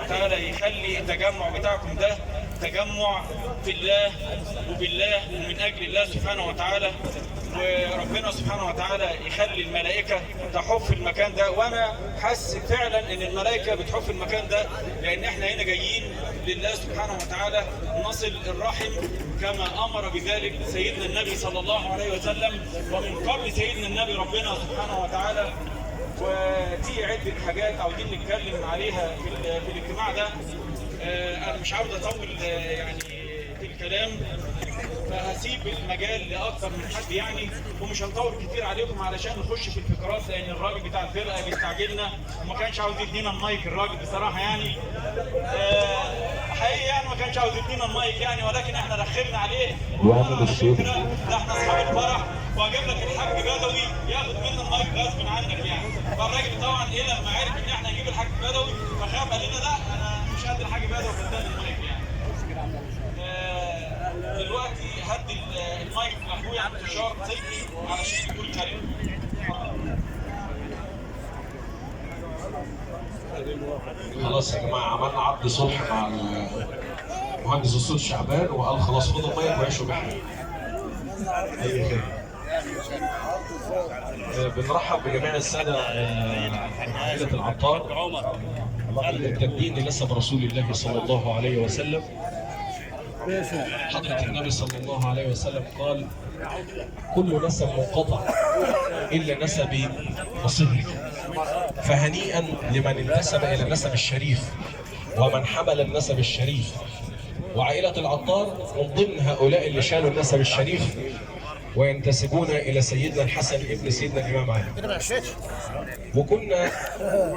وتعالى يخلي التجمع بتاعكم ده تجمع في الله وبالله ومن أجل الله سبحانه وتعالى، وربنا سبحانه وتعالى يخلي الملائكة تحف المكان ده. وأنا حاسس فعلا إن الملائكة بتحف المكان ده، لأن إحنا هنا جايين لله سبحانه وتعالى نصل الرحم كما أمر بذلك سيدنا النبي صلى الله عليه وسلم، ومن قبل سيدنا النبي ربنا سبحانه وتعالى. وفي عدة حاجات عاوزين نتكلم عليها في الاجتماع ده. أنا مش عاوز أطول يعني في الكلام، فهسيب المجال لأكثر من حد يعني، ومش هنطول كتير عليكم علشان نخش في الفقرات، لأن الراجل بتاع الفرقة بيستعجلنا وما كانش عاوز يدينا المايك الراجل بصراحة يعني. حقيقي يعني ما كانش عاوز يدينا المايك يعني، ولكن احنا رخرنا عليه. على فكرة ده احنا أصحاب الفرح، وهجيب لك الحاج بدوي ياخد منا المايك غصب عنك يعني. فالراجل طبعا ايه لما عرف ان احنا هنجيب الحاج بدوي فخاف، قال لنا لا انا مش قد الحاج بدوي فاداني المايك يعني. دلوقتي هدي المايك لاخويا انتشار صدقي علشان يقول كلمه. خلاص يا جماعه عملنا عقد صلح مع المهندس الصوت شعبان، وقال خلاص خدوا المايك وعيشوا بحالكم. اي خير. بنرحب بجميع الساده عائله العطار الممتدين لنسب رسول الله صلى الله عليه وسلم. حضرة النبي صلى الله عليه وسلم قال: كل نسب منقطع إلا نسب وصهري، فهنيئا لمن انتسب إلى النسب الشريف ومن حمل النسب الشريف. وعائلة العطار من ضمن هؤلاء اللي شالوا النسب الشريف وينتسبون إلى سيدنا الحسن ابن سيدنا الإمام علي. وكنا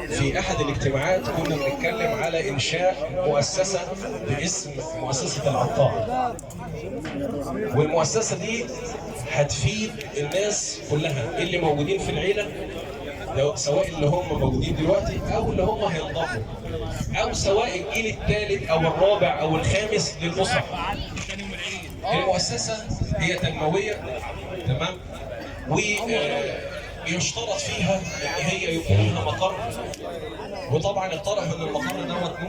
في أحد الاجتماعات كنا بنتكلم على إنشاء مؤسسة باسم مؤسسة العطار، والمؤسسة دي هتفيد الناس كلها اللي موجودين في العيلة، سواء اللي هم موجودين دلوقتي أو اللي هم هينضموا، أو سواء الجيل الثالث أو الرابع أو الخامس للأسرة. المؤسسة هي تنموية، تمام، ويشترط فيها ان هي يكون لها مقر. وطبعا اقترحوا ان المقر دوت ممكن